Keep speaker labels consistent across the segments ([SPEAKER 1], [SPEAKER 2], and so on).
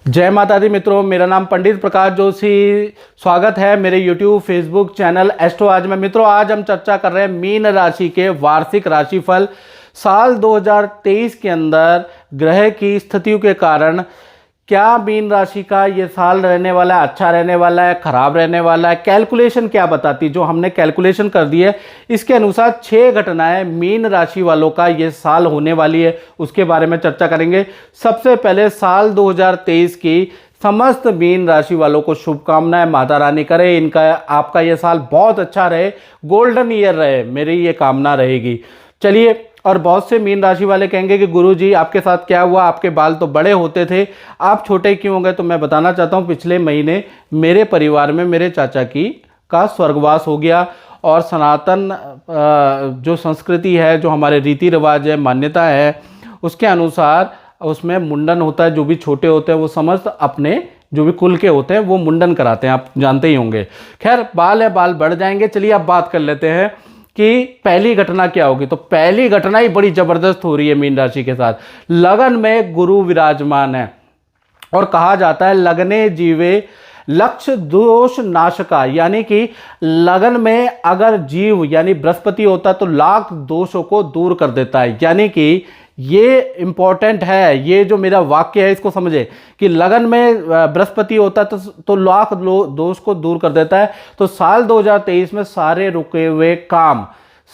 [SPEAKER 1] जय माता दी मित्रों, मेरा नाम पंडित प्रकाश जोशी। स्वागत है मेरे YouTube फेसबुक चैनल एस्ट्रो आज में। मित्रों, आज हम चर्चा कर रहे हैं मीन राशि के वार्षिक राशिफल। साल 2023 के अंदर ग्रह की स्थितियों के कारण क्या मीन राशि का ये साल रहने वाला है, अच्छा रहने वाला है, खराब रहने वाला है, कैलकुलेशन क्या बताती, जो हमने कैलकुलेशन कर दी है इसके अनुसार 6 घटनाएं मीन राशि वालों का ये साल होने वाली है, उसके बारे में चर्चा करेंगे। सबसे पहले साल 2023 की समस्त मीन राशि वालों को शुभकामनाएं। माता रानी करे इनका आपका ये साल बहुत अच्छा रहे, गोल्डन ईयर रहे, मेरी ये कामना रहेगी। चलिए, और बहुत से मीन राशि वाले कहेंगे कि गुरुजी आपके साथ क्या हुआ, आपके बाल तो बड़े होते थे, आप छोटे क्यों हो गए? तो मैं बताना चाहता हूँ, पिछले महीने मेरे परिवार में मेरे चाचा की का स्वर्गवास हो गया और सनातन जो संस्कृति है, जो हमारे रीति रिवाज है, मान्यता है, उसके अनुसार उसमें मुंडन होता है। जो भी छोटे होते हैं वो समस्त अपने जो भी कुल के होते हैं वो मुंडन कराते हैं, आप जानते ही होंगे। खैर, बाल है, बाल बढ़ जाएंगे। चलिए अब बात कर लेते हैं कि पहली घटना क्या होगी। तो पहली घटना ही बड़ी जबरदस्त हो रही है मीन राशि के साथ। लगन में गुरु विराजमान है और कहा जाता है लगने जीवे लक्ष्य दोष नाशका, यानी कि लगन में अगर जीव यानी बृहस्पति होता है तो लाख दोषों को दूर कर देता है। यानी कि ये इंपॉर्टेंट है, ये जो मेरा वाक्य है इसको समझे कि लगन में बृहस्पति होता है तो लाख दोष को दूर कर देता है। तो साल 2023 में सारे रुके हुए काम,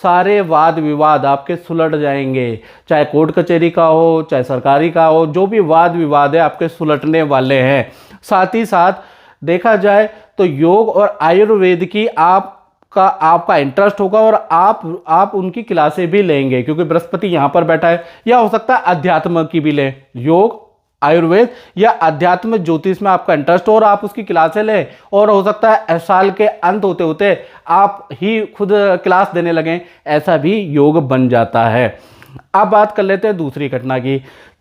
[SPEAKER 1] सारे वाद विवाद आपके सुलट जाएंगे, चाहे कोर्ट कचहरी का हो, चाहे सरकारी का हो, जो भी वाद विवाद है आपके सुलटने वाले हैं। साथ ही साथ देखा जाए तो योग और आयुर्वेद की आपका इंटरेस्ट होगा और आप उनकी क्लासें भी लेंगे, क्योंकि बृहस्पति यहाँ पर बैठा है। या हो सकता है अध्यात्म की भी लें, योग आयुर्वेद या अध्यात्म ज्योतिष में आपका इंटरेस्ट हो और आप उसकी क्लासें लें। और हो सकता है साल के अंत होते होते आप ही खुद क्लास देने लगें, ऐसा भी योग बन जाता है। अब बात कर लेते हैं दूसरी घटना की।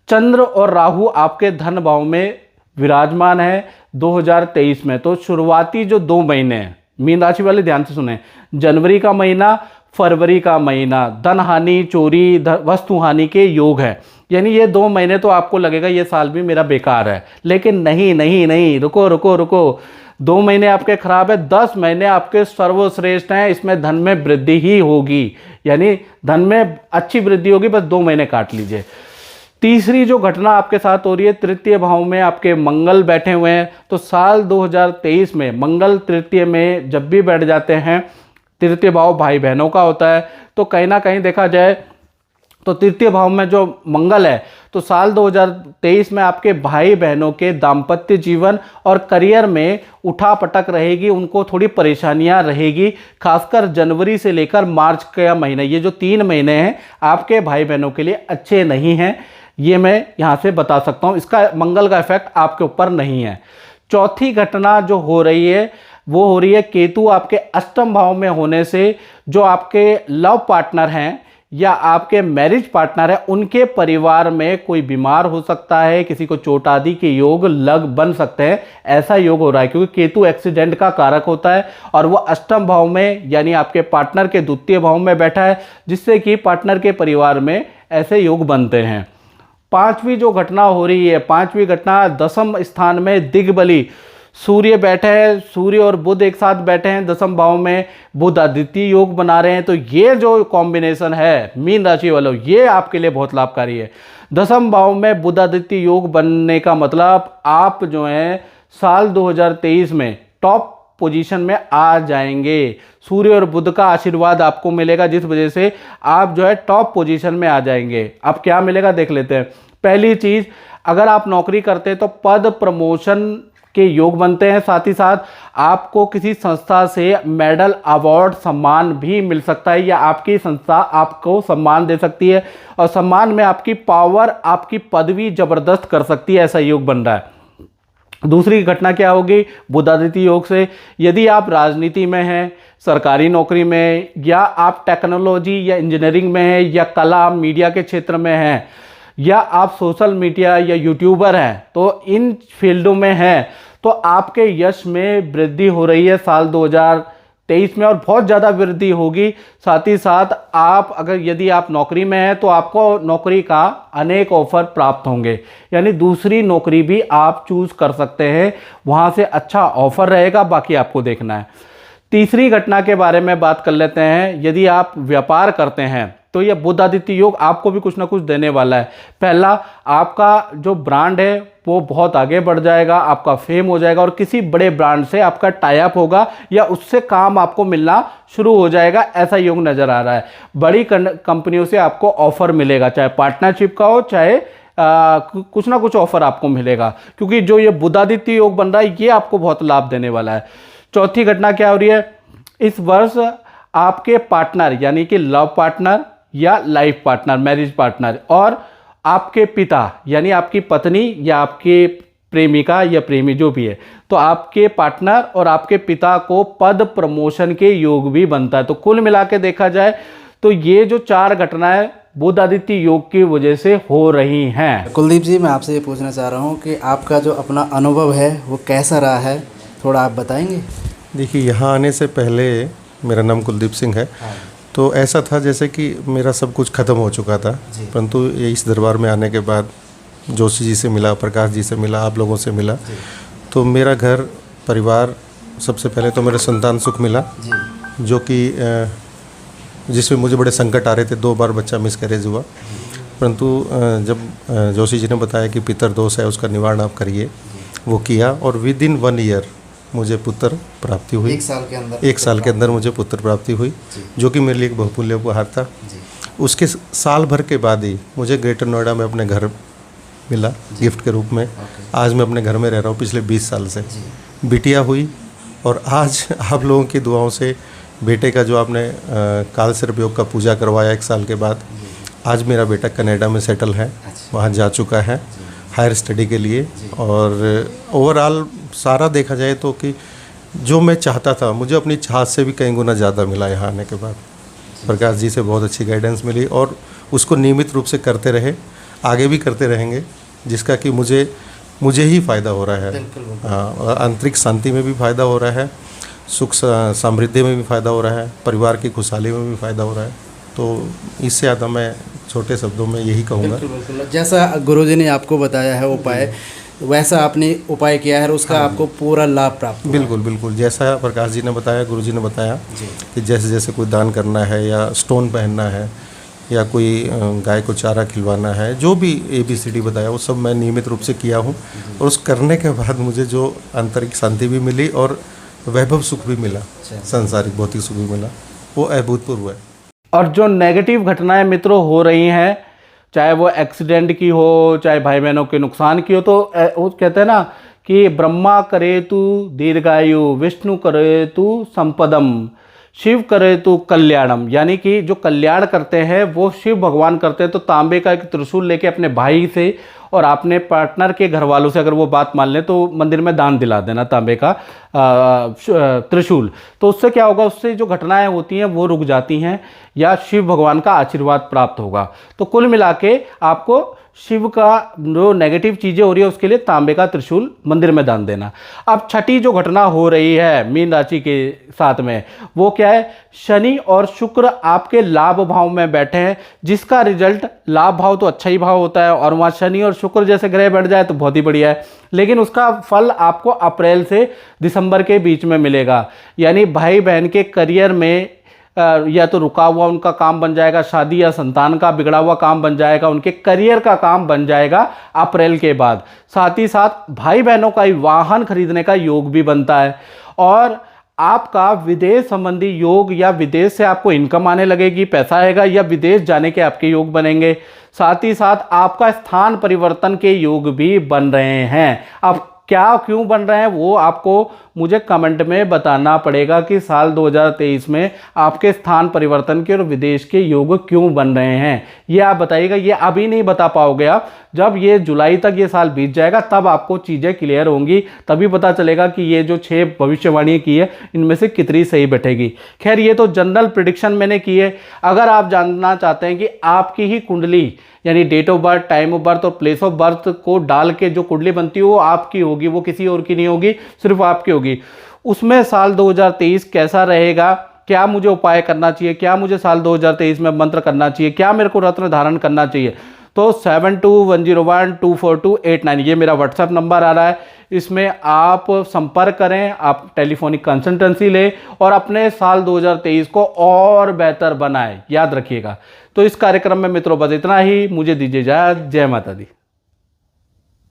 [SPEAKER 1] चंद्र और राहु आपके धन भाव में विराजमान है 2023 में। तो शुरुआती जो 2 महीने हैं, मीन राशि वाले ध्यान से सुने, जनवरी का महीना, फरवरी का महीना धन हानि, चोरी, वस्तु हानि के योग है। यानी ये 2 महीने तो आपको लगेगा ये साल भी मेरा बेकार है, लेकिन नहीं नहीं नहीं, रुको रुको रुको। 2 महीने आपके खराब है, 10 महीने आपके सर्वश्रेष्ठ हैं। इसमें धन में वृद्धि ही होगी, यानी धन में अच्छी वृद्धि होगी, बस 2 महीने काट लीजिए। तीसरी जो घटना आपके साथ हो रही है, तृतीय भाव में आपके मंगल बैठे हुए हैं। तो साल 2023 में मंगल तृतीय में जब भी बैठ जाते हैं, तृतीय भाव भाई बहनों का होता है, तो कहीं ना कहीं देखा जाए तो तृतीय भाव में जो मंगल है, तो साल 2023 में आपके भाई बहनों के दाम्पत्य जीवन और करियर में उठापटक रहेगी, उनको थोड़ी परेशानियां रहेगी। खासकर जनवरी से लेकर मार्च का महीना, ये जो 3 महीने हैं आपके भाई बहनों के लिए अच्छे नहीं हैं, ये मैं यहाँ से बता सकता हूँ। इसका मंगल का इफेक्ट आपके ऊपर नहीं है। चौथी घटना जो हो रही है वो हो रही है केतु आपके अष्टम भाव में होने से जो आपके लव पार्टनर हैं या आपके मैरिज पार्टनर है, उनके परिवार में कोई बीमार हो सकता है, किसी को चोट आदि के योग बन सकते हैं। ऐसा योग हो रहा है क्योंकि केतु एक्सीडेंट का कारक होता है और वो अष्टम भाव में यानी आपके पार्टनर के द्वितीय भाव में बैठा है, जिससे कि पार्टनर के परिवार में ऐसे योग बनते हैं। 5वीं जो घटना हो रही है, 5वीं घटना 10वें स्थान में दिग्बली सूर्य बैठे हैं, सूर्य और बुध एक साथ बैठे हैं 10वें भाव में, बुध आदित्य योग बना रहे हैं। तो ये जो कॉम्बिनेशन है मीन राशि वालों, ये आपके लिए बहुत लाभकारी है। 10वें भाव में बुध आदित्य योग बनने का मतलब आप जो है साल 2023 में टॉप पोजीशन में आ जाएंगे। सूर्य और बुध का आशीर्वाद आपको मिलेगा, जिस वजह से आप जो है टॉप पोजीशन में आ जाएंगे। अब क्या मिलेगा देख लेते हैं। पहली चीज, अगर आप नौकरी करते हैं तो पद प्रमोशन के योग बनते हैं। साथ ही साथ आपको किसी संस्था से मेडल, अवार्ड, सम्मान भी मिल सकता है या आपकी संस्था आपको सम्मान दे सकती है और सम्मान में आपकी पावर, आपकी पदवी जबरदस्त कर सकती है, ऐसा योग बन रहा है। दूसरी घटना क्या होगी बुधादित्य योग से, यदि आप राजनीति में हैं, सरकारी नौकरी में, या आप टेक्नोलॉजी या इंजीनियरिंग में हैं, या कला मीडिया के क्षेत्र में हैं, या आप सोशल मीडिया या यूट्यूबर हैं, तो इन फील्डों में हैं, तो आपके यश में वृद्धि हो रही है साल 2023 में और बहुत ज़्यादा वृद्धि होगी। साथ ही साथ आप अगर यदि आप नौकरी में हैं तो आपको नौकरी का अनेक ऑफर प्राप्त होंगे, यानी दूसरी नौकरी भी आप चूज़ कर सकते हैं, वहाँ से अच्छा ऑफर रहेगा, बाकी आपको देखना है। तीसरी घटना के बारे में बात कर लेते हैं। यदि आप व्यापार करते हैं तो यह बुध आदित्य योग आपको भी कुछ ना कुछ देने वाला है। पहला, आपका जो ब्रांड है वो बहुत आगे बढ़ जाएगा, आपका फेम हो जाएगा और किसी बड़े ब्रांड से आपका टाई अप होगा या उससे काम आपको मिलना शुरू हो जाएगा, ऐसा योग नज़र आ रहा है। बड़ी कंपनियों से आपको ऑफर मिलेगा, चाहे पार्टनरशिप का हो चाहे कुछ ना कुछ ऑफर आपको मिलेगा, क्योंकि जो ये बुध आदित्य योग बन रहा है ये आपको बहुत लाभ देने वाला है। चौथी घटना क्या हो रही है, इस वर्ष आपके पार्टनर यानी कि लव पार्टनर या लाइफ पार्टनर, मैरिज पार्टनर और आपके पिता यानी आपकी पत्नी या आपके प्रेमिका या प्रेमी जो भी है, तो आपके पार्टनर और आपके पिता को पद प्रमोशन के योग भी बनता है। तो कुल मिला के देखा जाए तो ये जो 4 घटनाएं बुध आदित्य योग की वजह से हो रही हैं।
[SPEAKER 2] कुलदीप जी, मैं आपसे ये पूछना चाह रहा हूँ कि आपका जो अपना अनुभव है वो कैसा रहा है, थोड़ा आप बताएंगे?
[SPEAKER 3] देखिए, यहाँ आने से पहले मेरा नाम कुलदीप सिंह है। तो ऐसा था जैसे कि मेरा सब कुछ ख़त्म हो चुका था, परंतु ये इस दरबार में आने के बाद जोशी जी से मिला, प्रकाश जी से मिला, आप लोगों से मिला, तो मेरा घर परिवार, सबसे पहले तो मेरा संतान सुख मिला, जो कि जिसमें मुझे बड़े संकट आ रहे थे। 2 बार बच्चा मिसकैरेज हुआ, परंतु जब जोशी जी ने बताया कि पितर दोष है उसका निवारण आप करिए, वो किया और विद इन 1 ईयर मुझे पुत्र प्राप्ति हुई।
[SPEAKER 2] 1 साल के अंदर?
[SPEAKER 3] 1 साल के अंदर मुझे पुत्र प्राप्ति हुई, जो कि मेरे लिए एक बहुमूल्य उपहार था। उसके साल भर के बाद ही मुझे ग्रेटर नोएडा में अपने घर मिला गिफ्ट के रूप में। आज मैं अपने घर में रह रहा हूँ पिछले 20 साल से। बिटिया हुई और आज आप लोगों की दुआओं से बेटे का जो आपने काल सर्प योग का पूजा करवाया 1 साल के बाद, आज मेरा बेटा कनाडा में सेटल है, वहाँ जा चुका है हायर स्टडी के लिए। और ओवरऑल सारा देखा जाए तो कि जो मैं चाहता था मुझे अपनी चाहत से भी कई गुना ज़्यादा मिला यहाँ आने के बाद। प्रकाश जी से बहुत अच्छी गाइडेंस मिली और उसको नियमित रूप से करते रहे, आगे भी करते रहेंगे, जिसका कि मुझे ही फ़ायदा हो रहा है। हाँ, आंतरिक शांति में भी फ़ायदा हो रहा है, सुख समृद्धि में भी फ़ायदा हो रहा है, परिवार की खुशहाली में भी फ़ायदा हो रहा है। तो इससे ज़्यादा मैं छोटे शब्दों में यही कहूँगा।
[SPEAKER 2] बिल्कुल। जैसा गुरुजी ने आपको बताया है उपाय, वैसा आपने उपाय किया है और उसका आपको पूरा लाभ प्राप्त हुआ?
[SPEAKER 3] बिल्कुल। जैसा प्रकाश जी ने बताया, गुरुजी ने बताया कि जैसे जैसे कोई दान करना है या स्टोन पहनना है या कोई गाय को चारा खिलवाना है, जो भी ABCD बताया वो सब मैं नियमित रूप से किया हूँ। और उस करने के बाद मुझे जो आंतरिक शांति भी मिली और वैभव सुख भी मिला, सांसारिक भौतिक सुख भी मिला, वो अभूतपूर्व है।
[SPEAKER 1] और जो नेगेटिव घटनाएं मित्रों हो रही हैं, चाहे वो एक्सीडेंट की हो, चाहे भाई बहनों के नुकसान की हो, तो वो कहते हैं ना कि ब्रह्मा करे तू दीर्घायु, विष्णु करे तू संपदम, शिव करे तो कल्याणम, यानी कि जो कल्याण करते हैं वो शिव भगवान करते हैं। तो तांबे का एक त्रिशूल लेके अपने भाई से और अपने पार्टनर के घर वालों से अगर वो बात मान लें तो मंदिर में दान दिला देना तांबे का त्रिशूल। तो उससे क्या होगा, उससे जो घटनाएं होती हैं वो रुक जाती हैं या शिव भगवान का आशीर्वाद प्राप्त होगा। तो कुल मिला के आपको शिव का जो नेगेटिव चीज़ें हो रही है उसके लिए तांबे का त्रिशूल मंदिर में दान देना। अब छठी जो घटना हो रही है मीन राशि के साथ में, वो क्या है, शनि और शुक्र आपके लाभ भाव में बैठे हैं, जिसका रिजल्ट लाभ भाव तो अच्छा ही भाव होता है और वहाँ शनि और शुक्र जैसे ग्रह बैठ जाए तो बहुत ही बढ़िया है, लेकिन उसका फल आपको अप्रैल से दिसंबर के बीच में मिलेगा। यानी भाई बहन के करियर में या तो रुका हुआ उनका काम बन जाएगा, शादी या संतान का बिगड़ा हुआ काम बन जाएगा, उनके करियर का काम बन जाएगा अप्रैल के बाद। साथ ही साथ भाई बहनों का वाहन खरीदने का योग भी बनता है और आपका विदेश संबंधी योग या विदेश से आपको इनकम आने लगेगी, पैसा आएगा या विदेश जाने के आपके योग बनेंगे। साथ ही साथ आपका स्थान परिवर्तन के योग भी बन रहे हैं। अब क्या क्यों बन रहे हैं वो आपको मुझे कमेंट में बताना पड़ेगा कि साल 2023 में आपके स्थान परिवर्तन के और विदेश के योग क्यों बन रहे हैं, ये आप बताइएगा। ये अभी नहीं बता पाओगे आप, जब ये जुलाई तक ये साल बीत जाएगा तब आपको चीज़ें क्लियर होंगी, तभी पता चलेगा कि ये जो 6 भविष्यवाणी की है इनमें से कितनी सही बैठेगी। खैर ये तो जनरल प्रिडिक्शन मैंने की है। अगर आप जानना चाहते हैं कि आपकी ही कुंडली यानी date of birth, time of birth और प्लेस ऑफ बर्थ को डाल के जो कुंडली बनती है वो आपकी होगी, वो किसी और की नहीं होगी, सिर्फ आपकी होगी। उसमें साल 2023 कैसा रहेगा, क्या मुझे उपाय करना चाहिए, क्या मुझे साल 2023 में मंत्र करना चाहिए, क्या मेरे को रत्न धारण करना चाहिए, तो 7210124289 ये मेरा व्हाट्सएप नंबर आ रहा है। इसमें आप संपर्क करें, आप टेलीफोनिक कंसल्टेंसी लें और अपने साल 2023 को और बेहतर बनाएं, याद रखिएगा। तो इस कार्यक्रम में मित्रों बस इतना ही, मुझे दीजिए इजाज़त। जय माता दी।